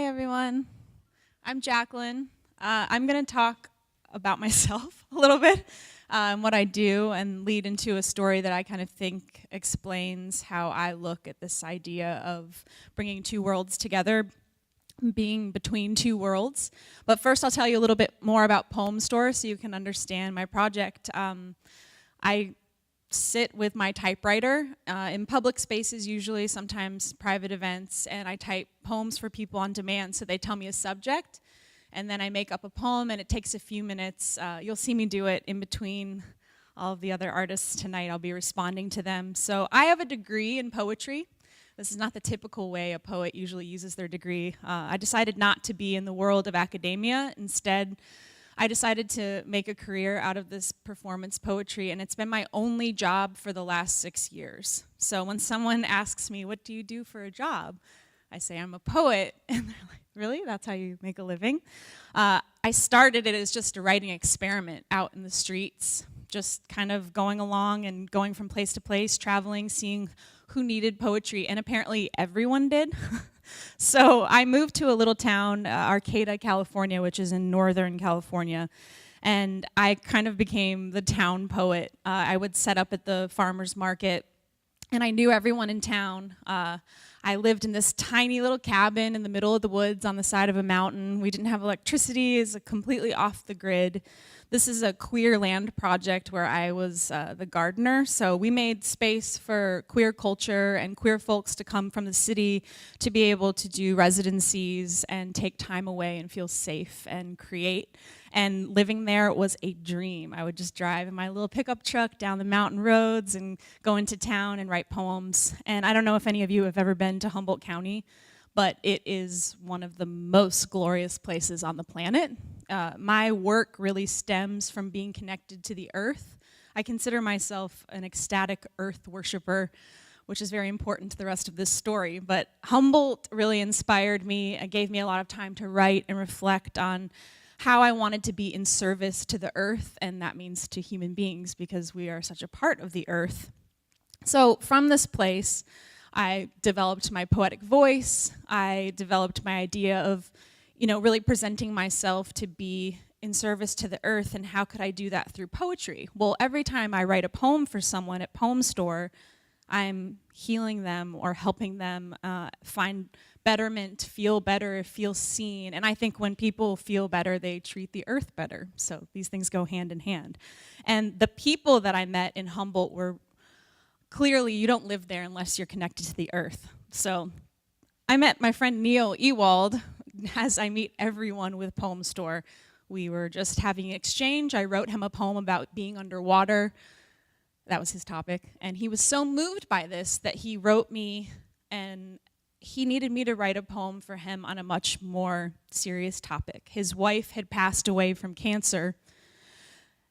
Hi, everyone. I'm Jacqueline. I'm going to talk about myself a little bit, what I do, and lead into a story that I kind of think explains how I look at this idea of bringing two worlds together, being between two worlds. But first, I'll tell you a little bit more about Poem Store so you can understand my project. I sit with my typewriter in public spaces, usually, sometimes private events, and I type poems for people on demand. So they tell me a subject, and then I make up a poem, and it takes a few minutes. You'll see me do it in between all of the other artists tonight. I'll be responding to them. So I have a degree in poetry. This is not the typical way a poet usually uses their degree. I decided not to be in the world of academia. Instead, I decided to make a career out of this performance poetry, and it's been my only job for the last 6 years. So when someone asks me, what do you do for a job? I say, I'm a poet, and they're like, really? That's how you make a living? I started it as just a writing experiment out in the streets, just kind of going along and going from place to place, traveling, seeing who needed poetry, and apparently everyone did. So I moved to a little town, Arcata, California, which is in Northern California, and I kind of became the town poet. I would set up at the farmer's market, and I knew everyone in town. I lived in this tiny little cabin in the middle of the woods on the side of a mountain. We didn't have electricity. It's completely off the grid. This is a queer land project where I was the gardener. So we made space for queer culture and queer folks to come from the city to be able to do residencies and take time away and feel safe and create. And living there was a dream. I would just drive in my little pickup truck down the mountain roads and go into town and write poems. And I don't know if any of you have ever been to Humboldt County, but it is one of the most glorious places on the planet. My work really stems from being connected to the earth. I consider myself an ecstatic earth worshiper, which is very important to the rest of this story. But Humboldt really inspired me. It gave me a lot of time to write and reflect on how I wanted to be in service to the earth, and that means to human beings because we are such a part of the earth. So from this place, I developed my poetic voice. I developed my idea of, really presenting myself to be in service to the earth, and how could I do that through poetry? Well, every time I write a poem for someone at Poem Store, I'm healing them or helping them find betterment, feel better, feel seen. And I think when people feel better, they treat the earth better. So these things go hand in hand. And the people that I met in Humboldt were clearly, you don't live there unless you're connected to the earth. So I met my friend Neil Ewald, as I meet everyone with Poem Store. We were just having an exchange. I wrote him a poem about being underwater. That was his topic. And he was so moved by this that he wrote me, and he needed me to write a poem for him on a much more serious topic. His wife had passed away from cancer,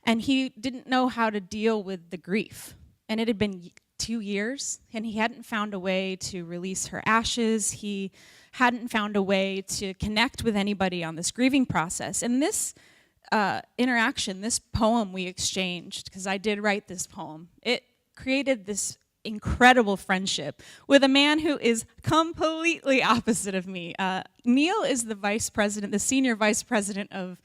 and he didn't know how to deal with the grief. And it had been 2 years, and he hadn't found a way to release her ashes. He hadn't found a way to connect with anybody on this grieving process. And this interaction, this poem we exchanged, because I did write this poem, it created this incredible friendship with a man who is completely opposite of me. Neil is the senior vice president of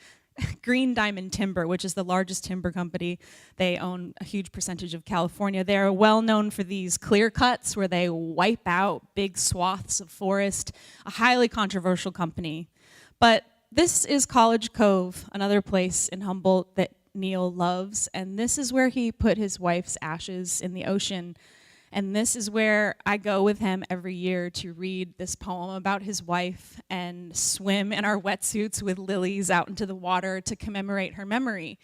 Green Diamond Timber, which is the largest timber company. They own a huge percentage of California. They're well known for these clear cuts where they wipe out big swaths of forest, a highly controversial company. But this is College Cove, another place in Humboldt that Neil loves, and this is where he put his wife's ashes in the ocean. And this is where I go with him every year to read this poem about his wife and swim in our wetsuits with lilies out into the water to commemorate her memory.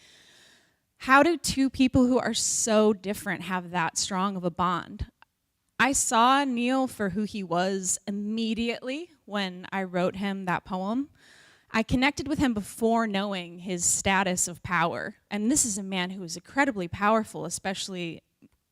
How do two people who are so different have that strong of a bond? I saw Neil for who he was immediately when I wrote him that poem. I connected with him before knowing his status of power. And this is a man who is incredibly powerful, especially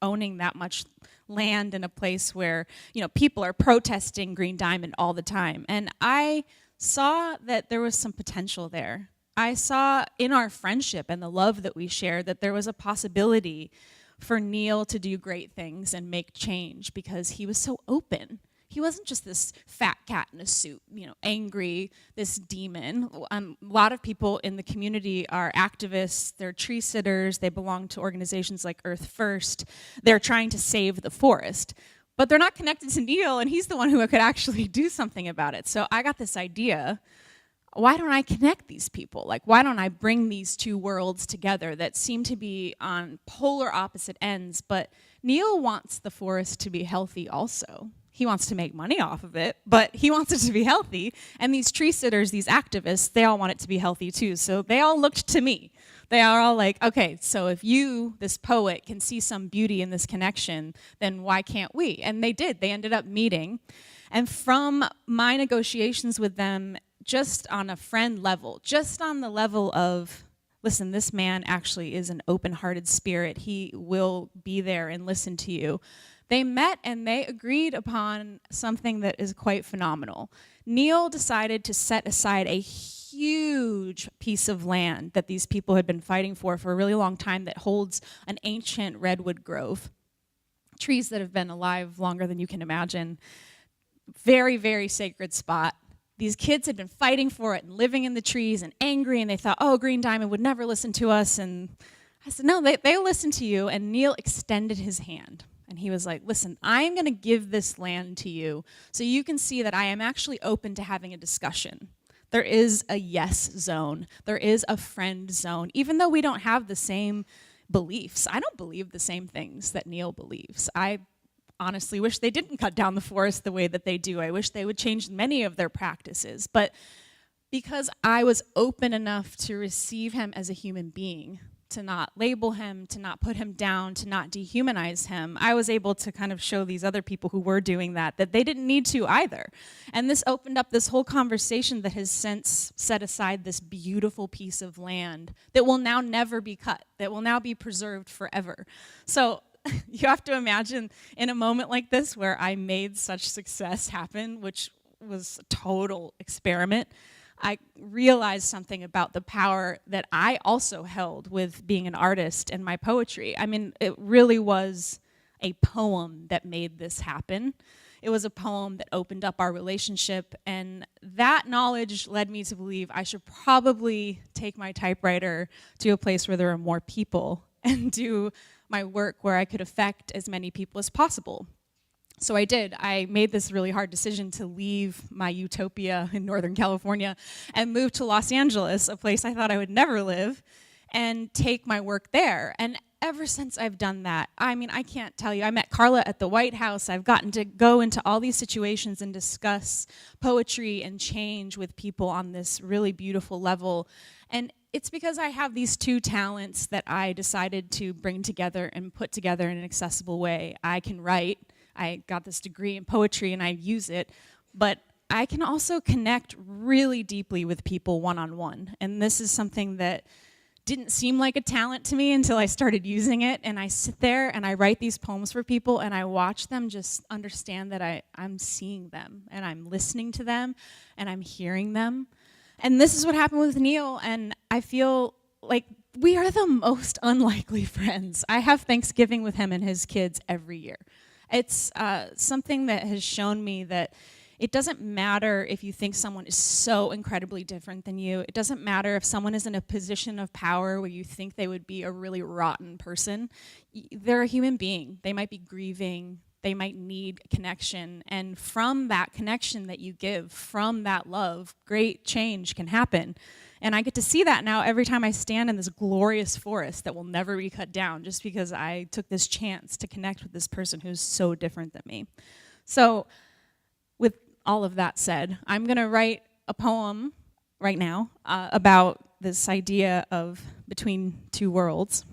owning that much land in a place where, people are protesting Green Diamond all the time. And I saw that there was some potential there. I saw in our friendship and the love that we shared that there was a possibility for Neil to do great things and make change because he was so open. He wasn't just this fat cat in a suit, angry, this demon. A lot of people in the community are activists, they're tree sitters, they belong to organizations like Earth First. They're trying to save the forest. But they're not connected to Neil, and he's the one who could actually do something about it. So I got this idea. Why don't I connect these people? Like, why don't I bring these two worlds together that seem to be on polar opposite ends? But Neil wants the forest to be healthy also. He wants to make money off of it, but he wants it to be healthy. And these tree sitters, these activists, they all want it to be healthy too. So they all looked to me. They are all like, okay, so if you, this poet, can see some beauty in this connection, then why can't we? And they did. They ended up meeting. And from my negotiations with them, just on a friend level, just on the level of, listen, this man actually is an open-hearted spirit. He will be there and listen to you. They met and they agreed upon something that is quite phenomenal. Neil decided to set aside a huge piece of land that these people had been fighting for a really long time that holds an ancient redwood grove. Trees that have been alive longer than you can imagine. Very, very sacred spot. These kids had been fighting for it and living in the trees and angry, and they thought, oh, Green Diamond would never listen to us. And I said, no, they'll listen to you. And Neil extended his hand. And he was like, listen, I'm going to give this land to you so you can see that I am actually open to having a discussion. There is a yes zone. There is a friend zone. Even though we don't have the same beliefs, I don't believe the same things that Neil believes. I honestly wish they didn't cut down the forest the way that they do. I wish they would change many of their practices. But because I was open enough to receive him as a human being, to not label him, to not put him down, to not dehumanize him, I was able to kind of show these other people who were doing that they didn't need to either. And this opened up this whole conversation that has since set aside this beautiful piece of land that will now never be cut, that will now be preserved forever. So you have to imagine in a moment like this where I made such success happen, which was a total experiment, I realized something about the power that I also held with being an artist and my poetry. I mean, it really was a poem that made this happen. It was a poem that opened up our relationship, and that knowledge led me to believe I should probably take my typewriter to a place where there are more people and do my work where I could affect as many people as possible. So I did. I made this really hard decision to leave my utopia in Northern California and move to Los Angeles, a place I thought I would never live, and take my work there. And ever since I've done that, I mean, I can't tell you. I met Carla at the White House. I've gotten to go into all these situations and discuss poetry and change with people on this really beautiful level. And it's because I have these two talents that I decided to bring together and put together in an accessible way. I can write. I got this degree in poetry and I use it, but I can also connect really deeply with people one-on-one. And this is something that didn't seem like a talent to me until I started using it. And I sit there and I write these poems for people and I watch them just understand that I'm seeing them and I'm listening to them and I'm hearing them. And this is what happened with Neil, and I feel like we are the most unlikely friends. I have Thanksgiving with him and his kids every year. It's something that has shown me that it doesn't matter if you think someone is so incredibly different than you. It doesn't matter if someone is in a position of power where you think they would be a really rotten person. They're a human being. They might be grieving. They might need connection. And from that connection that you give, from that love, great change can happen. And I get to see that now every time I stand in this glorious forest that will never be cut down just because I took this chance to connect with this person who's so different than me. So with all of that said, I'm going to write a poem right now about this idea of between two worlds.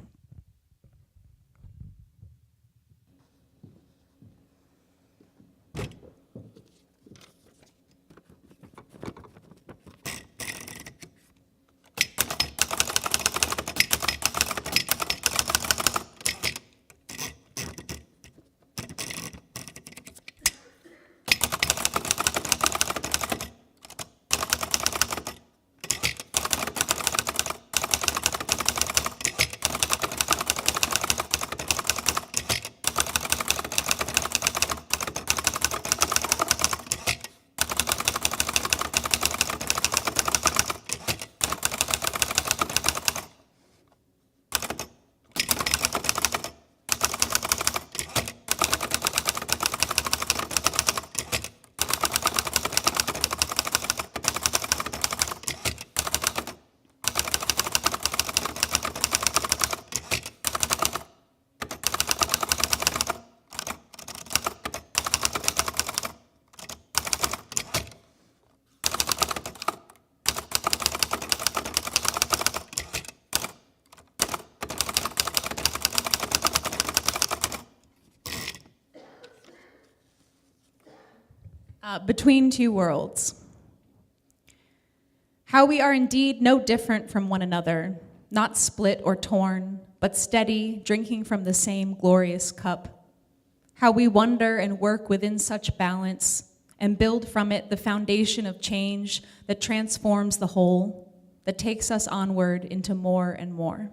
Between two worlds. How we are indeed no different from one another, not split or torn, but steady, drinking from the same glorious cup. How we wonder and work within such balance and build from it the foundation of change that transforms the whole, that takes us onward into more and more.